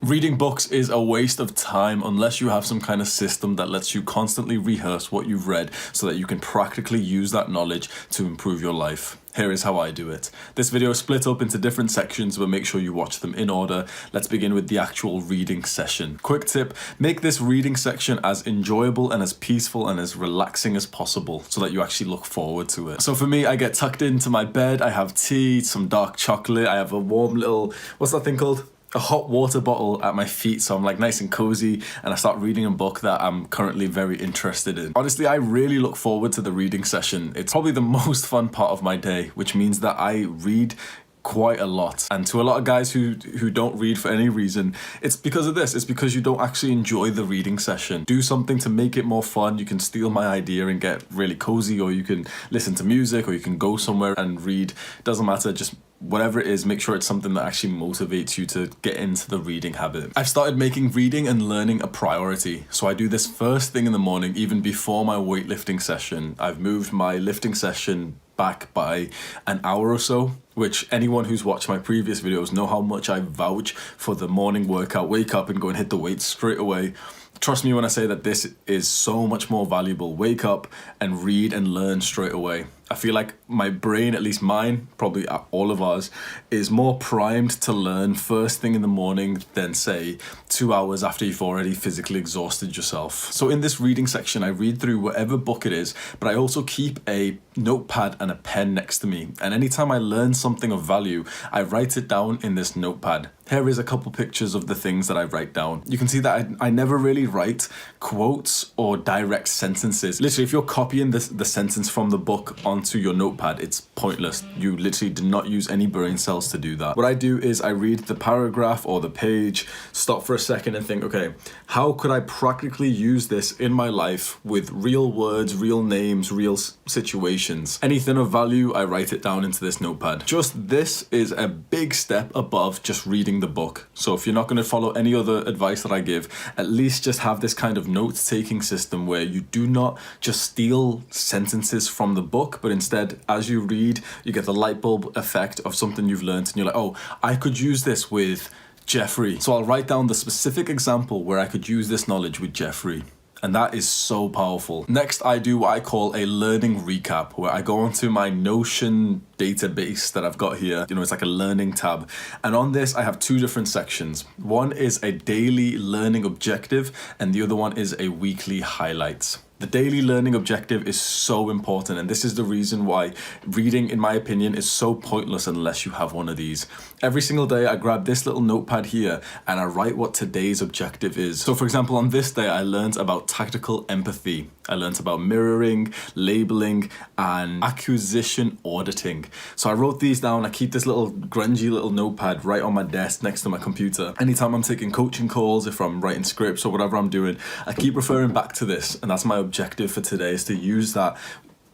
Reading books is a waste of time unless you have some kind of system that lets you constantly rehearse what you've read so that you can practically use that knowledge to improve your life. Here is how I do it. This video is split up into different sections, but make sure you watch them in order. Let's begin with the actual reading session. Quick tip, make this reading section as enjoyable and as peaceful and as relaxing as possible so that you actually look forward to it. So for me, I get tucked into my bed, I have tea, some dark chocolate, I have a warm little, what's that thing called? A hot water bottle at my feet, so I'm like nice and cozy, and I start reading a book that I'm currently very interested in. Honestly, I really look forward to the reading session. It's probably the most fun part of my day, which means that I read quite a lot. And to a lot of guys who don't read for any reason, it's because of this. It's because you don't actually enjoy the reading session. Do something to make it more fun. You can steal my idea and get really cozy, or you can listen to music, or you can go somewhere and read. Doesn't matter, just whatever it is, make sure it's something that actually motivates you to get into the reading habit. I've started making reading and learning a priority. So I do this first thing in the morning, even before my weightlifting session. I've moved my lifting session back by an hour or so, which anyone who's watched my previous videos know how much I vouch for the morning workout. Wake up and go and hit the weights straight away. Trust me when I say that this is so much more valuable. Wake up and read and learn straight away. I feel like my brain, at least mine, probably all of ours, is more primed to learn first thing in the morning than, say, 2 hours after you've already physically exhausted yourself. So in this reading section, I read through whatever book it is, but I also keep a notepad and a pen next to me. And anytime I learn something of value, I write it down in this notepad. Here is a couple pictures of the things that I write down. You can see that I never really write quotes or direct sentences. Literally, if you're copying the sentence from the book onto your notepad, it's pointless. You literally do not use any brain cells to do that. What I do is I read the paragraph or the page, stop for a second and think, okay, how could I practically use this in my life with real words, real names, real situations? Anything of value, I write it down into this notepad. Just this is a big step above just reading the book. So if you're not going to follow any other advice that I give, at least just have this kind of note-taking system where you do not just steal sentences from the book, but instead, as you read, you get the light bulb effect of something you've learned, and you're like, oh, I could use this with Jeffrey. So I'll write down the specific example where I could use this knowledge with Jeffrey. And that is so powerful. Next, I do what I call a learning recap, where I go onto my Notion database that I've got here. You know, it's like a learning tab. And on this, I have two different sections. One is a daily learning objective, and the other one is a weekly highlights. The daily learning objective is so important, and this is the reason why reading, in my opinion, is so pointless unless you have one of these. Every single day, I grab this little notepad here and I write what today's objective is. So for example, on this day, I learned about tactical empathy. I learned about mirroring, labeling, and acquisition auditing. So I wrote these down. I keep this little grungy little notepad right on my desk next to my computer. Anytime I'm taking coaching calls, if I'm writing scripts or whatever I'm doing, I keep referring back to this, and that's my objective for today, is to use that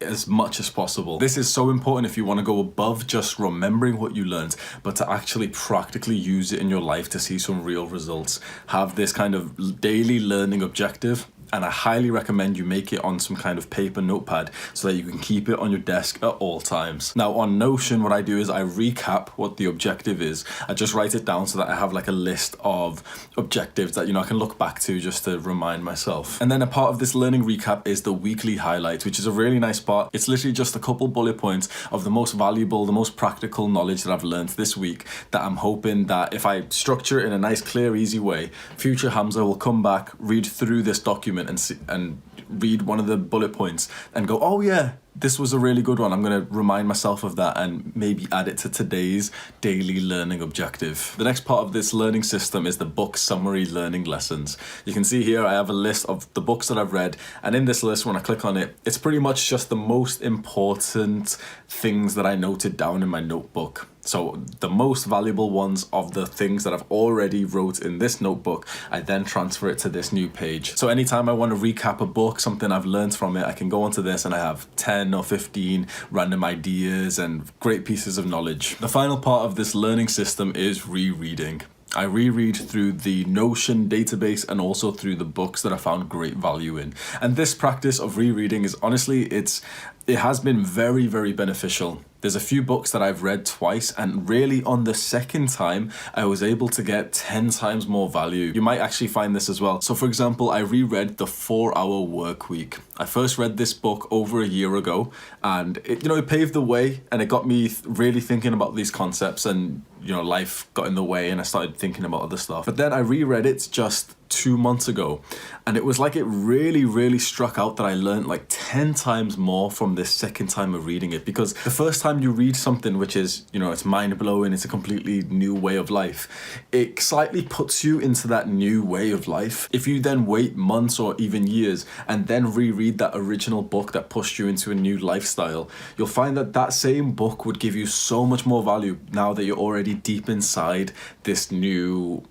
as much as possible. This is so important if you want to go above just remembering what you learned, but to actually practically use it in your life to see some real results. Have this kind of daily learning objective, and I highly recommend you make it on some kind of paper notepad so that you can keep it on your desk at all times. Now on Notion, what I do is I recap what the objective is. I just write it down so that I have like a list of objectives that, you know, I can look back to just to remind myself. And then a part of this learning recap is the weekly highlight, which is a really nice part. It's literally just a couple bullet points of the most valuable, the most practical knowledge that I've learned this week, that I'm hoping that if I structure it in a nice, clear, easy way, future Hamza will come back, read through this document and read one of the bullet points and go, oh yeah, this was a really good one. I'm going to remind myself of that and maybe add it to today's daily learning objective. The next part of this learning system is the book summary learning lessons. You can see here I have a list of the books that I've read, and in this list, when I click on it, it's pretty much just the most important things that I noted down in my notebook. So the most valuable ones of the things that I've already wrote in this notebook, I then transfer it to this new page. So anytime I want to recap a book, something I've learned from it, I can go onto this and I have 10 or 15 random ideas and great pieces of knowledge. The final part of this learning system is rereading. I reread through the Notion database and also through the books that I found great value in. And this practice of rereading is honestly, it has been very, very beneficial. There's a few books that I've read twice, and really on the second time, I was able to get 10 times more value. You might actually find this as well. So for example, I reread The 4-Hour Workweek. I first read this book over a year ago, and it paved the way, and it got me really thinking about these concepts, and life got in the way and I started thinking about other stuff. But then I reread it just 2 months ago, and it was like it really, really struck out that I learned like 10 times more from this second time of reading it. Because the first time you read something which is, it's mind-blowing, it's a completely new way of life, it slightly puts you into that new way of life. If you then wait months or even years and then reread that original book that pushed you into a new lifestyle, you'll find that that same book would give you so much more value now that you're already deep inside this new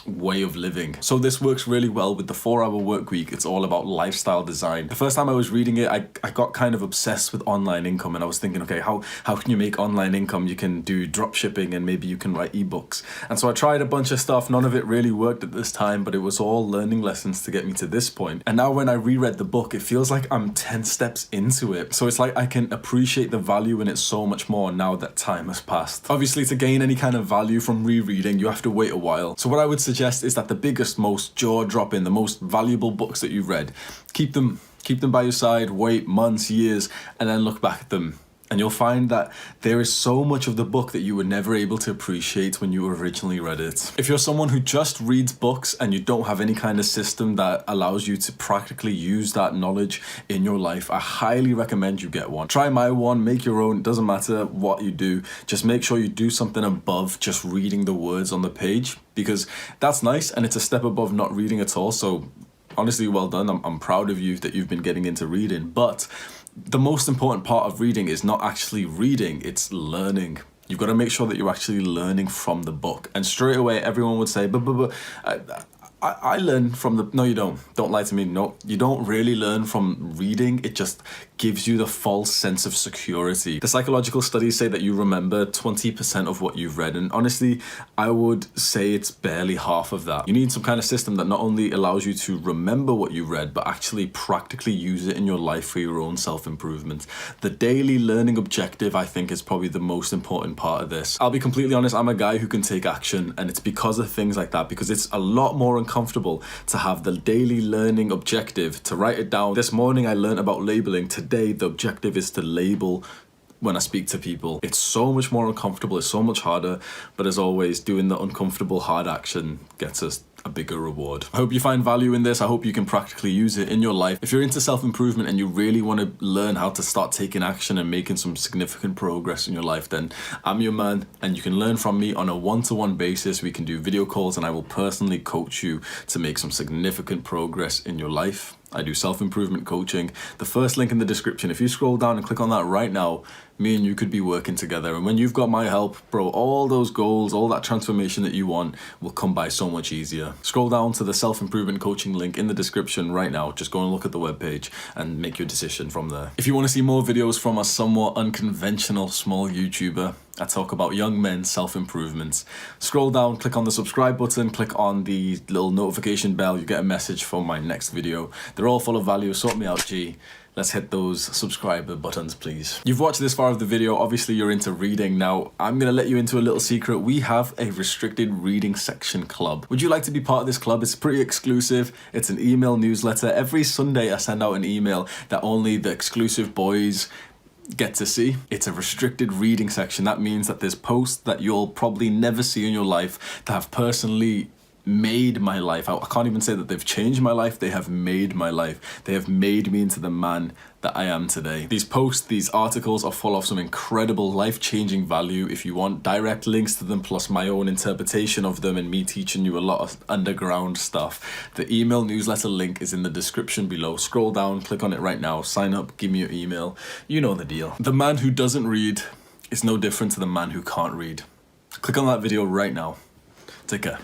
way of living. So this works really well with the 4-Hour Workweek. It's all about lifestyle design. The first time I was reading it, I got kind of obsessed with online income, and I was thinking, okay, how can you make online income? You can do drop shipping and maybe you can write ebooks. And so I tried a bunch of stuff. None of it really worked at this time, but it was all learning lessons to get me to this point. And now when I reread the book, it feels like I'm 10 steps into it. So it's like I can appreciate the value in it so much more now that time has passed. Obviously, to gain any kind of value from rereading, you have to wait a while. So what I would suggest is that the biggest, most jaw-dropping, the most valuable books that you've read, keep them by your side, wait months, years, and then look back at them. And you'll find that there is so much of the book that you were never able to appreciate when you originally read it. If you're someone who just reads books and you don't have any kind of system that allows you to practically use that knowledge in your life, I highly recommend you get one. Try my one, make your own. It doesn't matter what you do. Just make sure you do something above just reading the words on the page, because that's nice and it's a step above not reading at all. So honestly, well done. I'm proud of you that you've been getting into reading. But the most important part of reading is not actually reading, it's learning. You've got to make sure that you're actually learning from the book. And straight away, everyone would say, but I learn from the... No, you don't. Don't lie to me. No, you don't really learn from reading. It just gives you the false sense of security. The psychological studies say that you remember 20% of what you've read. And honestly, I would say it's barely half of that. You need some kind of system that not only allows you to remember what you read, but actually practically use it in your life for your own self-improvement. The daily learning objective, I think, is probably the most important part of this. I'll be completely honest, I'm a guy who can take action, and it's because of things like that, because it's a lot more uncomfortable to have the daily learning objective, to write it down. This morning I learned about labeling. Today the objective is to label when I speak to people. It's so much more uncomfortable, it's so much harder, but as always, doing the uncomfortable hard action gets us a bigger reward. I hope you find value in this. I hope you can practically use it in your life. If you're into self-improvement and you really want to learn how to start taking action and making some significant progress in your life, then I'm your man, and you can learn from me on a one-to-one basis. We can do video calls and I will personally coach you to make some significant progress in your life. I do self-improvement coaching. The first link in the description, if you scroll down and click on that right now, me and you could be working together. And when you've got my help, bro, all those goals, all that transformation that you want will come by so much easier. Scroll down to the self-improvement coaching link in the description right now. Just go and look at the webpage and make your decision from there. If you want to see more videos from a somewhat unconventional small YouTuber, I talk about young men's self-improvement. Scroll down, click on the subscribe button, click on the little notification bell. You get a message for my next video. They're all full of value. Sort me out, G. Let's hit those subscriber buttons, please. You've watched this far of the video. Obviously, you're into reading. Now, I'm going to let you into a little secret. We have a restricted reading section club. Would you like to be part of this club? It's pretty exclusive. It's an email newsletter. Every Sunday, I send out an email that only the exclusive boys get to see. It's a restricted reading section. That means that there's posts that you'll probably never see in your life that have personally made my life. I can't even say that they've changed my life. They have made my life. They have made me into the man that I am today. These posts, these articles are full of some incredible life-changing value. If you want direct links to them, plus my own interpretation of them and me teaching you a lot of underground stuff, the email newsletter link is in the description below. Scroll down, click on it right now, sign up, give me your email. You know the deal. The man who doesn't read is no different to the man who can't read. Click on that video right now. Take care.